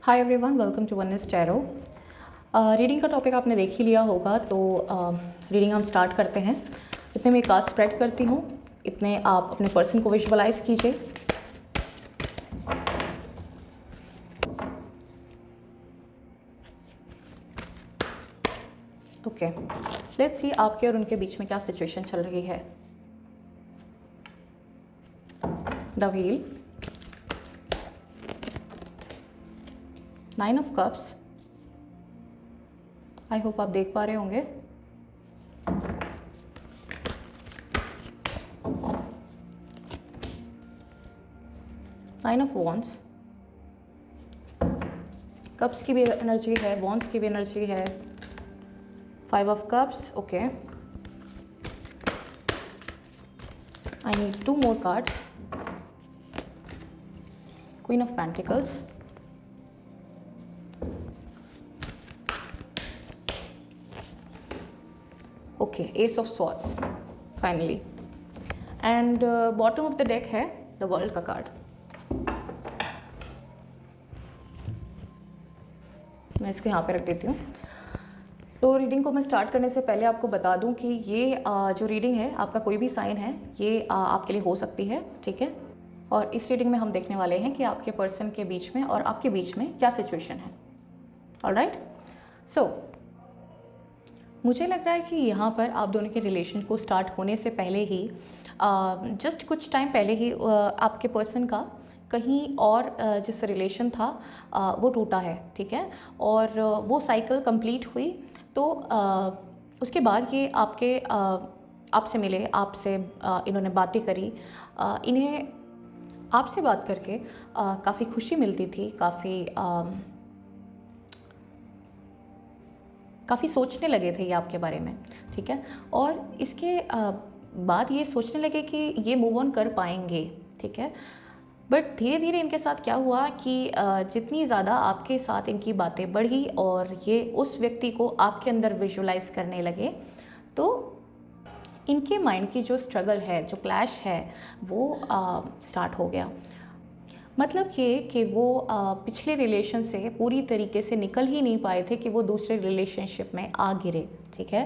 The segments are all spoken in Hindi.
Hi everyone, welcome to Oneness Tarot. Reading का टॉपिक आपने देख ही लिया होगा, तो रीडिंग हम स्टार्ट करते हैं। इतने में कार्ड स्प्रेड करती हूँ, इतने आप अपने पर्सन को विजुअलाइज कीजिए। ओके, लेट्स सी आपके और उनके बीच में क्या सिचुएशन चल रही है। The wheel, nine of cups. I hope आप देख पा रहे होंगे। नाइन ऑफ वॉन्ड्स, कप्स की भी एनर्जी है, वॉन्ड्स की भी एनर्जी है। Five of cups, okay. I need two more cards. Queen of pentacles, okay. Ace of swords finally, and bottom of the deck है द वर्ल्ड का कार्ड। मैं इसको यहाँ पे रख देती हूँ। तो रीडिंग को मैं स्टार्ट करने से पहले आपको बता दूं कि ये जो रीडिंग है, आपका कोई भी साइन है, ये आपके लिए हो सकती है, ठीक है। और इस रीडिंग में हम देखने वाले हैं कि आपके पर्सन के बीच में और आपके बीच में क्या सिचुएशन है। ऑलराइट, सो मुझे लग रहा है कि यहाँ पर आप दोनों के रिलेशन को स्टार्ट होने से पहले ही, जस्ट कुछ टाइम पहले ही, आपके पर्सन का कहीं और जिस रिलेशन था वो टूटा है, ठीक है। और वो साइकिल कंप्लीट हुई, तो उसके बाद ये आपसे मिले, आपसे इन्होंने बातें करी। इन्हें आपसे बात करके काफ़ी खुशी मिलती थी, काफ़ी सोचने लगे थे ये आपके बारे में, ठीक है। और इसके बाद ये सोचने लगे कि ये मूव ऑन कर पाएंगे, ठीक है। बट धीरे धीरे इनके साथ क्या हुआ कि जितनी ज़्यादा आपके साथ इनकी बातें बढ़ी और ये उस व्यक्ति को आपके अंदर विजुअलाइज करने लगे, तो इनके माइंड की जो स्ट्रगल है, जो क्लैश है, वो स्टार्ट हो गया। मतलब ये कि वो पिछले रिलेशन से पूरी तरीके से निकल ही नहीं पाए थे कि वो दूसरे रिलेशनशिप में आ गिरे, ठीक है।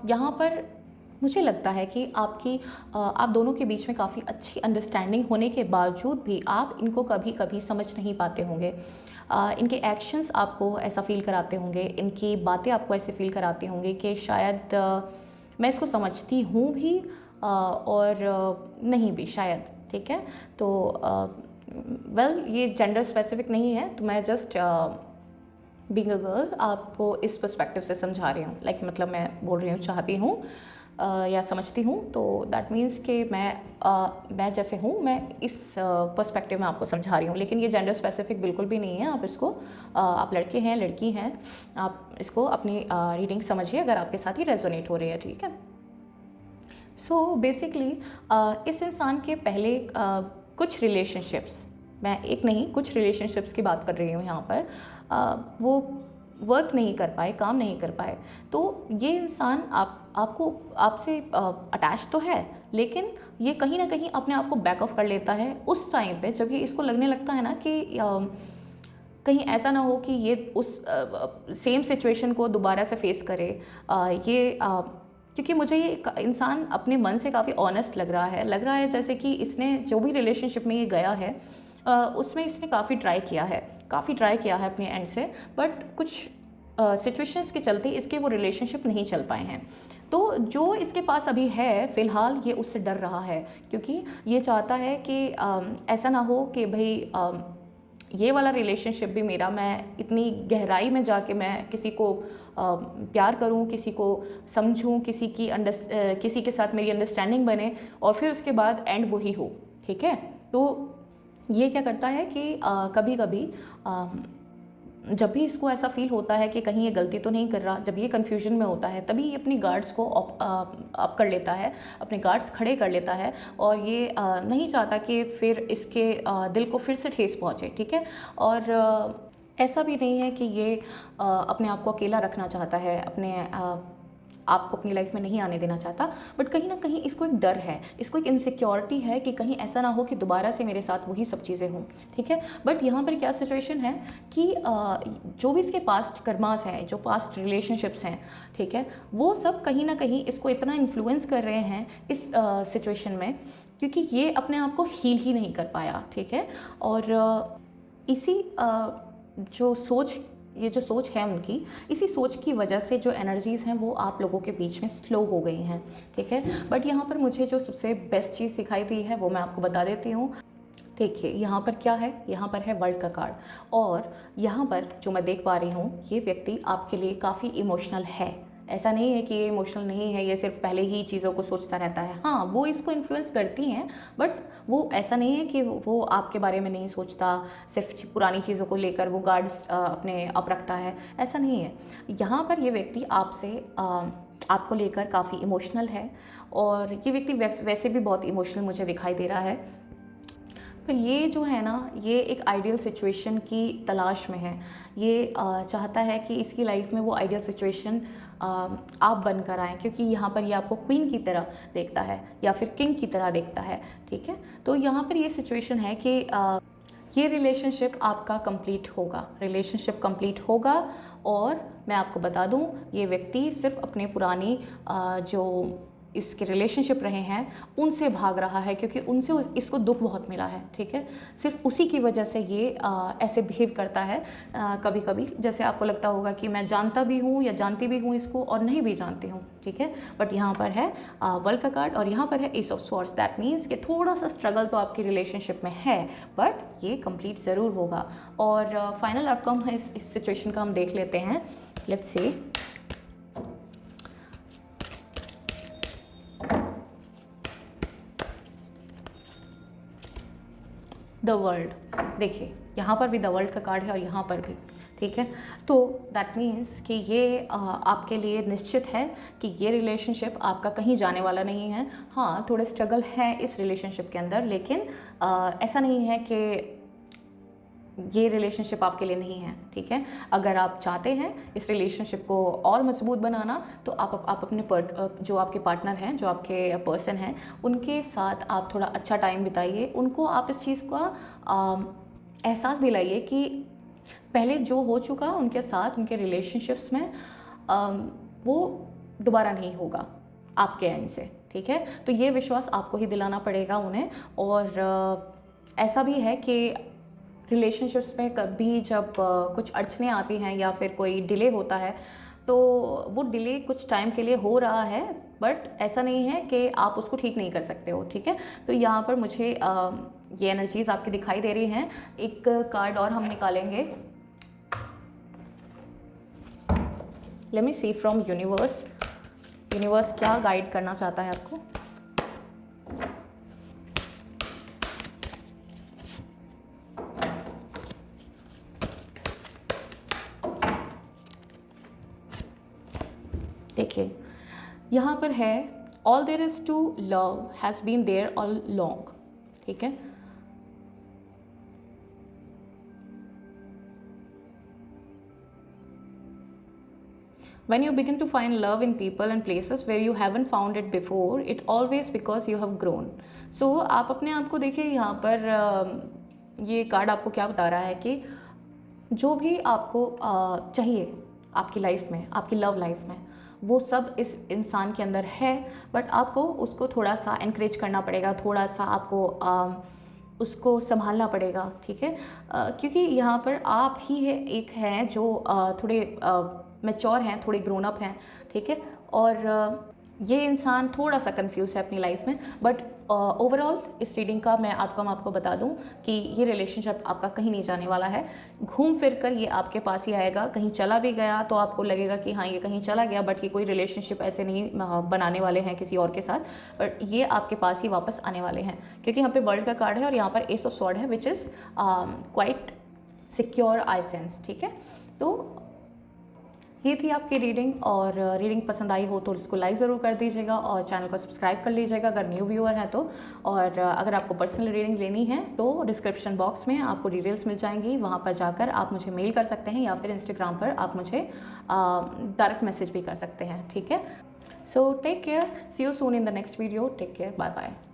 यहाँ पर मुझे लगता है कि आप दोनों के बीच में काफ़ी अच्छी अंडरस्टैंडिंग होने के बावजूद भी आप इनको कभी कभी समझ नहीं पाते होंगे। इनके एक्शंस आपको ऐसा फील कराते होंगे, इनकी बातें आपको ऐसे फील कराती होंगी कि शायद मैं इसको समझती हूँ भी और नहीं भी शायद, ठीक है। तो वेल, ये जेंडर स्पेसिफिक नहीं है, तो मैं जस्ट बीइंग अ गर्ल आपको इस पर्सपेक्टिव से समझा रही हूँ। मतलब मैं बोल रही हूँ चाहती हूँ या समझती हूँ, तो दैट मीन्स कि मैं जैसे हूँ, मैं इस पर्सपेक्टिव में आपको समझा रही हूँ। लेकिन ये जेंडर स्पेसिफिक बिल्कुल भी नहीं है। आप इसको आप लड़के हैं, लड़की हैं, आप इसको अपनी रीडिंग समझिए अगर आपके साथ ही रेजोनेट हो रही है, ठीक है। सो बेसिकली इस इंसान के पहले कुछ रिलेशनशिप्स, मैं एक नहीं कुछ रिलेशनशिप्स की बात कर रही हूँ यहाँ पर, वो वर्क नहीं कर पाए, काम नहीं कर पाए। तो ये इंसान आपसे अटैच तो है, लेकिन ये कहीं ना कहीं अपने आप को बैक ऑफ कर लेता है उस टाइम पे जब ये इसको लगने लगता है ना कि कहीं ऐसा ना हो कि ये उस सेम सिचुएशन को दोबारा से फेस करे। क्योंकि मुझे ये इंसान अपने मन से काफ़ी ऑनेस्ट लग रहा है जैसे कि इसने जो भी रिलेशनशिप में ये गया है उसमें इसने काफ़ी ट्राई किया है अपने एंड से, बट कुछ सिचुएशंस के चलते इसके वो रिलेशनशिप नहीं चल पाए हैं। तो जो इसके पास अभी है फ़िलहाल, ये उससे डर रहा है, क्योंकि ये चाहता है कि ऐसा ना हो कि भाई ये वाला रिलेशनशिप भी मेरा, मैं इतनी गहराई में जाके मैं किसी को प्यार करूं, किसी को समझूं, किसी के साथ मेरी अंडरस्टैंडिंग बने और फिर उसके बाद एंड वही हो, ठीक है। तो ये क्या करता है कि कभी कभी जब भी इसको ऐसा फील होता है कि कहीं ये गलती तो नहीं कर रहा, जब ये कन्फ्यूजन में होता है, तभी ये अपनी गार्ड्स को अप कर लेता है, अपने गार्ड्स खड़े कर लेता है, और ये नहीं चाहता कि फिर इसके दिल को फिर से ठेस पहुँचे, ठीक है। और ऐसा भी नहीं है कि ये अपने आप को अकेला रखना चाहता है, आपको अपनी लाइफ में नहीं आने देना चाहता, बट कहीं ना कहीं इसको एक डर है, इसको एक इनसिक्योरिटी है कि कहीं ऐसा ना हो कि दोबारा से मेरे साथ वही सब चीज़ें हों, ठीक है। बट यहाँ पर क्या सिचुएशन है कि जो भी इसके पास्ट कर्मास हैं, जो पास्ट रिलेशनशिप्स हैं, ठीक है, वो सब कहीं ना कहीं इसको इतना इन्फ्लुएंस कर रहे हैं इस सिचुएशन में, क्योंकि ये अपने आप को हील ही नहीं कर पाया, ठीक है। और इसी ये जो सोच है उनकी, इसी सोच की वजह से जो एनर्जीज़ हैं वो आप लोगों के बीच में स्लो हो गई हैं, ठीक है। बट यहाँ पर मुझे जो सबसे बेस्ट चीज़ दिखाई दी है वो मैं आपको बता देती हूँ। देखिए यहाँ पर क्या है, यहाँ पर है वर्ल्ड का कार्ड, और यहाँ पर जो मैं देख पा रही हूँ, ये व्यक्ति आपके लिए काफ़ी इमोशनल है। ऐसा नहीं है कि ये इमोशनल नहीं है, ये सिर्फ पहले ही चीज़ों को सोचता रहता है। हाँ, वो इसको इन्फ्लुएंस करती हैं, बट वो ऐसा नहीं है कि वो आपके बारे में नहीं सोचता, सिर्फ पुरानी चीज़ों को लेकर वो गार्ड्स अपने अप रखता है, ऐसा नहीं है। यहाँ पर ये व्यक्ति आपसे आपको लेकर काफ़ी इमोशनल है, और ये व्यक्ति वैसे भी बहुत इमोशनल मुझे दिखाई दे रहा है। पर ये जो है ना, ये एक आइडियल सिचुएशन की तलाश में है। ये चाहता है कि इसकी लाइफ में वो आइडियल सिचुएशन आप बनकर आएँ, क्योंकि यहाँ पर ये आपको क्वीन की तरह देखता है या फिर किंग की तरह देखता है, ठीक है। तो यहाँ पर ये सिचुएशन है कि ये रिलेशनशिप आपका रिलेशनशिप कंप्लीट होगा। और मैं आपको बता दूँ, ये व्यक्ति सिर्फ अपने पुरानी जो इसके रिलेशनशिप रहे हैं उनसे भाग रहा है, क्योंकि उनसे इसको दुख बहुत मिला है, ठीक है। सिर्फ उसी की वजह से ये ऐसे बिहेव करता है कभी कभी, जैसे आपको लगता होगा कि मैं जानता भी हूँ या जानती भी हूँ इसको और नहीं भी जानती हूँ, ठीक है। बट यहाँ पर है वर्ल्ड का कार्ड और यहाँ पर है S of swords. That means कि थोड़ा सा स्ट्रगल तो आपकी रिलेशनशिप में है, बट ये कंप्लीट ज़रूर होगा। और फाइनल आउटकम है इस सिचुएशन का हम देख लेते हैं। Let's see. द वर्ल्ड, देखिए यहाँ पर भी द वर्ल्ड का कार्ड है और यहाँ पर भी, ठीक है। तो दैट मीन्स कि ये आपके लिए निश्चित है कि ये रिलेशनशिप आपका कहीं जाने वाला नहीं है। हाँ, थोड़े स्ट्रगल है इस रिलेशनशिप के अंदर, लेकिन ऐसा नहीं है कि ये रिलेशनशिप आपके लिए नहीं है, ठीक है। अगर आप चाहते हैं इस रिलेशनशिप को और मजबूत बनाना, तो आप अपने जो आपके पार्टनर हैं, जो आपके पर्सन हैं, उनके साथ आप थोड़ा अच्छा टाइम बिताइए। उनको आप इस चीज़ का एहसास दिलाइए कि पहले जो हो चुका उनके साथ, उनके रिलेशनशिप्स में, वो दोबारा नहीं होगा आपके एंड से, ठीक है। तो ये विश्वास आपको ही दिलाना पड़ेगा उन्हें। और ऐसा भी है कि रिलेशनशिप्स में कभी जब कुछ अड़चने आती हैं या फिर कोई डिले होता है, तो वो डिले कुछ टाइम के लिए हो रहा है, बट ऐसा नहीं है कि आप उसको ठीक नहीं कर सकते हो, ठीक है। तो यहाँ पर मुझे ये एनर्जीज आपकी दिखाई दे रही हैं। एक कार्ड और हम निकालेंगे। Let me see from universe, universe क्या गाइड करना चाहता है आपको। देखिए यहाँ पर है all there is to love has been there all along, ठीक है। When you begin to find love in people and places where you haven't found it before, it always because you have grown. So आप अपने आप को देखिए, यहाँ पर ये कार्ड आपको क्या बता रहा है कि जो भी आपको चाहिए आपकी लाइफ में, आपकी लव लाइफ में, वो सब इस इंसान के अंदर है, बट आपको उसको थोड़ा सा एनकरेज करना पड़ेगा, थोड़ा सा आपको उसको संभालना पड़ेगा, ठीक है। क्योंकि यहाँ पर आप ही है एक हैं जो थोड़े मैच्योर हैं, थोड़े ग्रोन अप हैं, ठीक है। और ये इंसान थोड़ा सा कंफ्यूज है अपनी लाइफ में, बट ओवरऑल इस रीडिंग का मैं आउटकम आपको बता दूं कि ये रिलेशनशिप आपका कहीं नहीं जाने वाला है। घूम फिर कर ये आपके पास ही आएगा। कहीं चला भी गया तो आपको लगेगा कि हाँ ये कहीं चला गया, बट ये कोई रिलेशनशिप ऐसे नहीं बनाने वाले हैं किसी और के साथ, बट ये आपके पास ही वापस आने वाले हैं। क्योंकि यहाँ पे वर्ल्ड का कार्ड है और यहाँ पर एस ऑफ स्वॉर्ड है, which is quite secure I sense, ठीक है। तो ये थी आपकी रीडिंग, और रीडिंग पसंद आई हो तो इसको लाइक ज़रूर कर दीजिएगा और चैनल को सब्सक्राइब कर लीजिएगा अगर न्यू व्यूअर हैं तो। और अगर आपको पर्सनल रीडिंग लेनी है तो डिस्क्रिप्शन बॉक्स में आपको डिटेल्स मिल जाएंगी, वहाँ पर जाकर आप मुझे मेल कर सकते हैं या फिर इंस्टाग्राम पर आप मुझे डायरेक्ट मैसेज भी कर सकते हैं, ठीक है। So take care. See you soon in the next video. Take care. Bye bye.